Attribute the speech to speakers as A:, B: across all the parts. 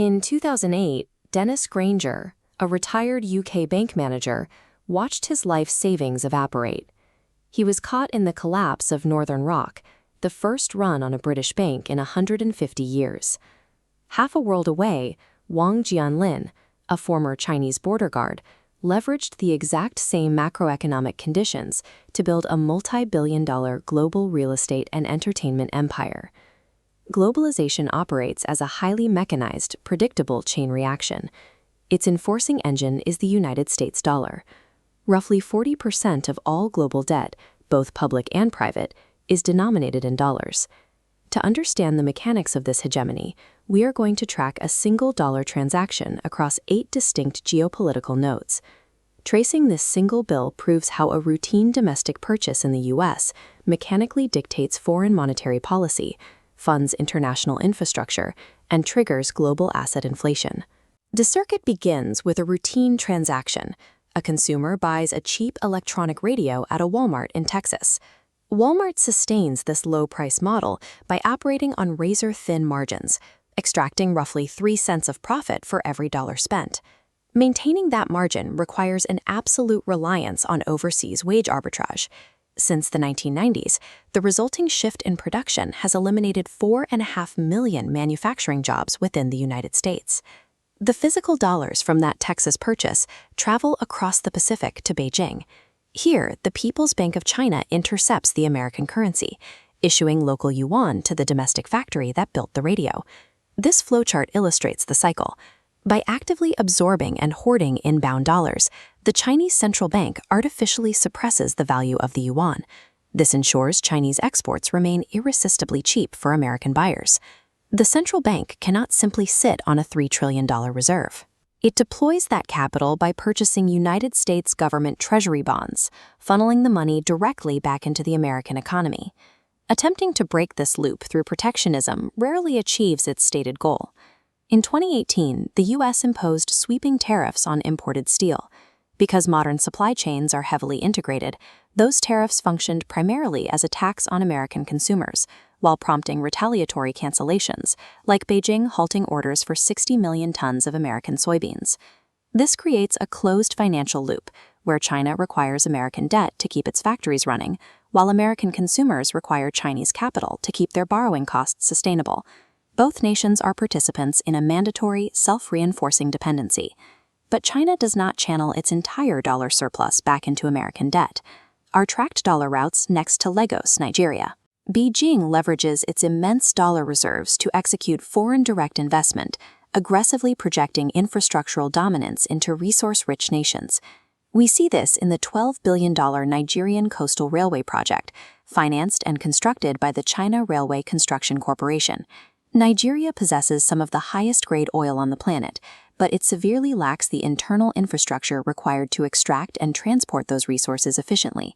A: In 2008, Dennis Granger, a retired UK bank manager, watched his life savings evaporate. He was caught in the collapse of Northern Rock, the first run on a British bank in 150 years. Half a world away, Wang Jianlin, a former Chinese border guard, leveraged the exact same macroeconomic conditions to build a multi-billion-dollar global real estate and entertainment empire. Globalization operates as a highly mechanized, predictable chain reaction. Its enforcing engine is the United States dollar. Roughly 40% of all global debt, both public and private, is denominated in dollars. To understand the mechanics of this hegemony, we are going to track a single dollar transaction across 8 distinct geopolitical nodes. Tracing this single bill proves how a routine domestic purchase in the U.S. mechanically dictates foreign monetary policy, funds international infrastructure, and triggers global asset inflation. The circuit begins with a routine transaction. A consumer buys a cheap electronic radio at a Walmart in Texas. Walmart sustains this low-price model by operating on razor-thin margins, extracting roughly 3 cents of profit for every dollar spent. Maintaining that margin requires an absolute reliance on overseas wage arbitrage. Since the 1990s, the resulting shift in production has eliminated 4.5 million manufacturing jobs within the United States. The physical dollars from that Texas purchase travel across the Pacific to Beijing. Here, the People's Bank of China intercepts the American currency, issuing local yuan to the domestic factory that built the radio. This flowchart illustrates the cycle. By actively absorbing and hoarding inbound dollars, the Chinese central bank artificially suppresses the value of the yuan. This ensures Chinese exports remain irresistibly cheap for American buyers. The central bank cannot simply sit on a $3 trillion reserve. It deploys that capital by purchasing United States government treasury bonds, funneling the money directly back into the American economy. Attempting to break this loop through protectionism rarely achieves its stated goal. In 2018, the U.S. imposed sweeping tariffs on imported steel. Because modern supply chains are heavily integrated, those tariffs functioned primarily as a tax on American consumers, while prompting retaliatory cancellations, like Beijing halting orders for 60 million tons of American soybeans. This creates a closed financial loop, where China requires American debt to keep its factories running, while American consumers require Chinese capital to keep their borrowing costs sustainable. Both nations are participants in a mandatory, self-reinforcing dependency. But China does not channel its entire dollar surplus back into American debt. Our tracked dollar routes next to Lagos, Nigeria. Beijing leverages its immense dollar reserves to execute foreign direct investment, aggressively projecting infrastructural dominance into resource-rich nations. We see this in the $12 billion Nigerian Coastal Railway project, financed and constructed by the China Railway Construction Corporation. Nigeria possesses some of the highest-grade oil on the planet, but it severely lacks the internal infrastructure required to extract and transport those resources efficiently.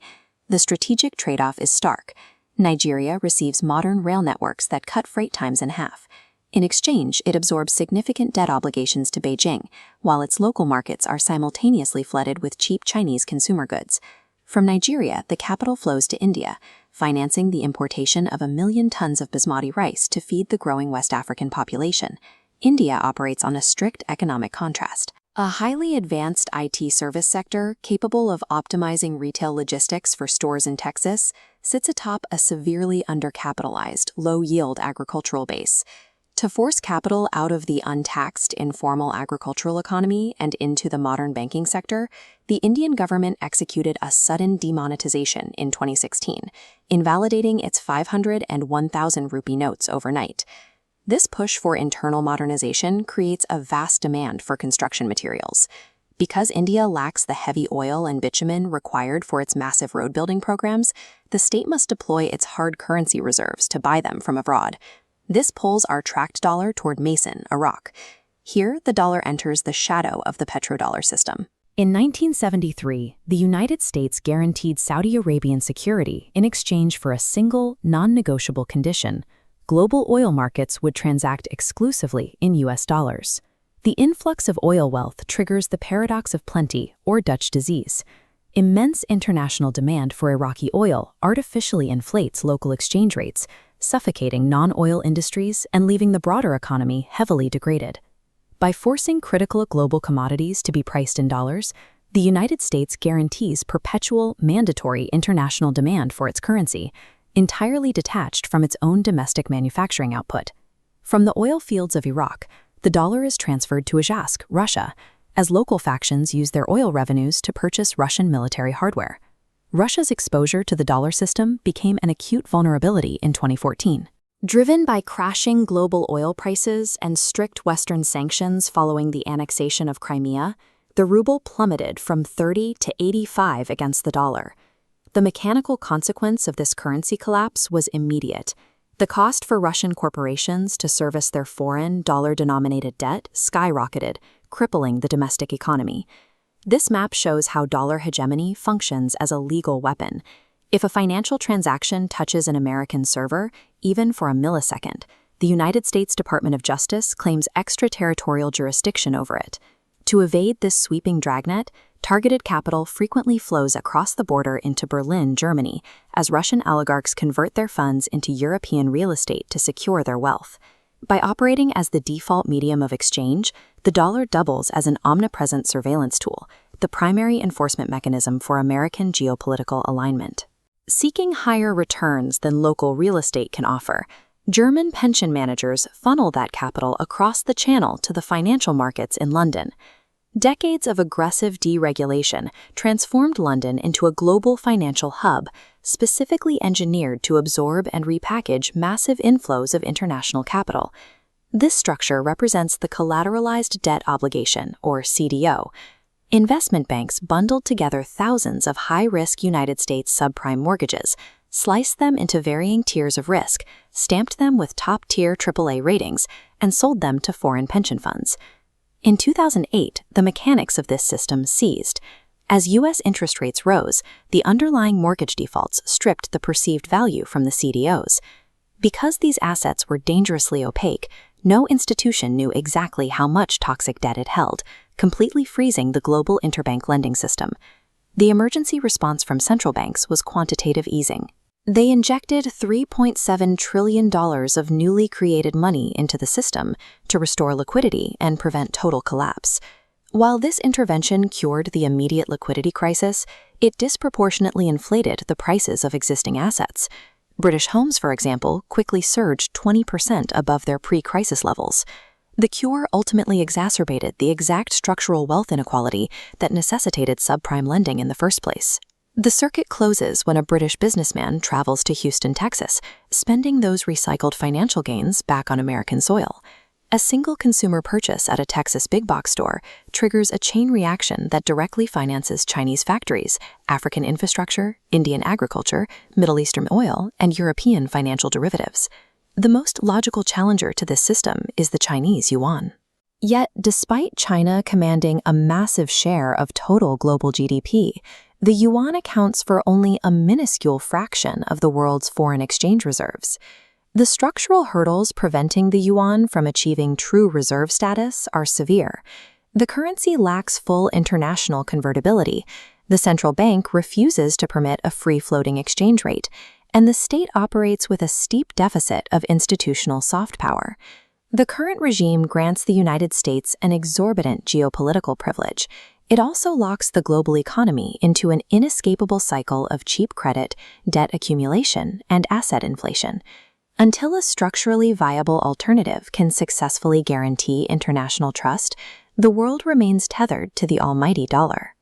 A: The strategic trade-off is stark. Nigeria receives modern rail networks that cut freight times in half. In exchange, it absorbs significant debt obligations to Beijing, while its local markets are simultaneously flooded with cheap Chinese consumer goods. From Nigeria, the capital flows to India, financing the importation of 1 million tons of basmati rice to feed the growing West African population. India operates on a strict economic contrast. A highly advanced IT service sector capable of optimizing retail logistics for stores in Texas sits atop a severely undercapitalized, low-yield agricultural base. To force capital out of the untaxed, informal agricultural economy and into the modern banking sector, the Indian government executed a sudden demonetization in 2016, invalidating its 500 and 1,000 rupee notes overnight. This push for internal modernization creates a vast demand for construction materials. Because India lacks the heavy oil and bitumen required for its massive road-building programs, the state must deploy its hard currency reserves to buy them from abroad. This pulls our tracked dollar toward Mason, Iraq. Here, the dollar enters the shadow of the petrodollar system.
B: In 1973, the United States guaranteed Saudi Arabian security in exchange for a single, non-negotiable condition: global oil markets would transact exclusively in U.S. dollars. The influx of oil wealth triggers the paradox of plenty, or Dutch disease. Immense international demand for Iraqi oil artificially inflates local exchange rates, suffocating non-oil industries and leaving the broader economy heavily degraded. By forcing critical global commodities to be priced in dollars, the United States guarantees perpetual, mandatory international demand for its currency, entirely detached from its own domestic manufacturing output. From the oil fields of Iraq, the dollar is transferred to Ajacsk, Russia, as local factions use their oil revenues to purchase Russian military hardware. Russia's exposure to the dollar system became an acute vulnerability in 2014.
A: Driven by crashing global oil prices and strict Western sanctions following the annexation of Crimea, the ruble plummeted from 30 to 85 against the dollar. The mechanical consequence of this currency collapse was immediate. The cost for Russian corporations to service their foreign dollar-denominated debt skyrocketed, crippling the domestic economy. This map shows how dollar hegemony functions as a legal weapon. If a financial transaction touches an American server, even for a millisecond, the United States Department of Justice claims extraterritorial jurisdiction over it. To evade this sweeping dragnet, targeted capital frequently flows across the border into Berlin, Germany, as Russian oligarchs convert their funds into European real estate to secure their wealth. By operating as the default medium of exchange, the dollar doubles as an omnipresent surveillance tool, the primary enforcement mechanism for American geopolitical alignment. Seeking higher returns than local real estate can offer, German pension managers funnel that capital across the channel to the financial markets in London. Decades of aggressive deregulation transformed London into a global financial hub, specifically engineered to absorb and repackage massive inflows of international capital. This structure represents the collateralized debt obligation, or CDO. Investment banks bundled together thousands of high-risk United States subprime mortgages, sliced them into varying tiers of risk, stamped them with top-tier AAA ratings, and sold them to foreign pension funds. In 2008, the mechanics of this system ceased. As U.S. interest rates rose, the underlying mortgage defaults stripped the perceived value from the CDOs. Because these assets were dangerously opaque, no institution knew exactly how much toxic debt it held, completely freezing the global interbank lending system. The emergency response from central banks was quantitative easing. They injected $3.7 trillion of newly created money into the system to restore liquidity and prevent total collapse. While this intervention cured the immediate liquidity crisis, it disproportionately inflated the prices of existing assets. British homes, for example, quickly surged 20% above their pre-crisis levels. The cure ultimately exacerbated the exact structural wealth inequality that necessitated subprime lending in the first place. The circuit closes when a British businessman travels to Houston, Texas, spending those recycled financial gains back on American soil. A single consumer purchase at a Texas big box store triggers a chain reaction that directly finances Chinese factories, African infrastructure, Indian agriculture, Middle Eastern oil, and European financial derivatives. The most logical challenger to this system is the Chinese yuan. Yet, despite China commanding a massive share of total global GDP, the yuan accounts for only a minuscule fraction of the world's foreign exchange reserves. The structural hurdles preventing the yuan from achieving true reserve status are severe. The currency lacks full international convertibility, the central bank refuses to permit a free-floating exchange rate, and the state operates with a steep deficit of institutional soft power. The current regime grants the United States an exorbitant geopolitical privilege. It also locks the global economy into an inescapable cycle of cheap credit, debt accumulation, and asset inflation. Until a structurally viable alternative can successfully guarantee international trust, the world remains tethered to the almighty dollar.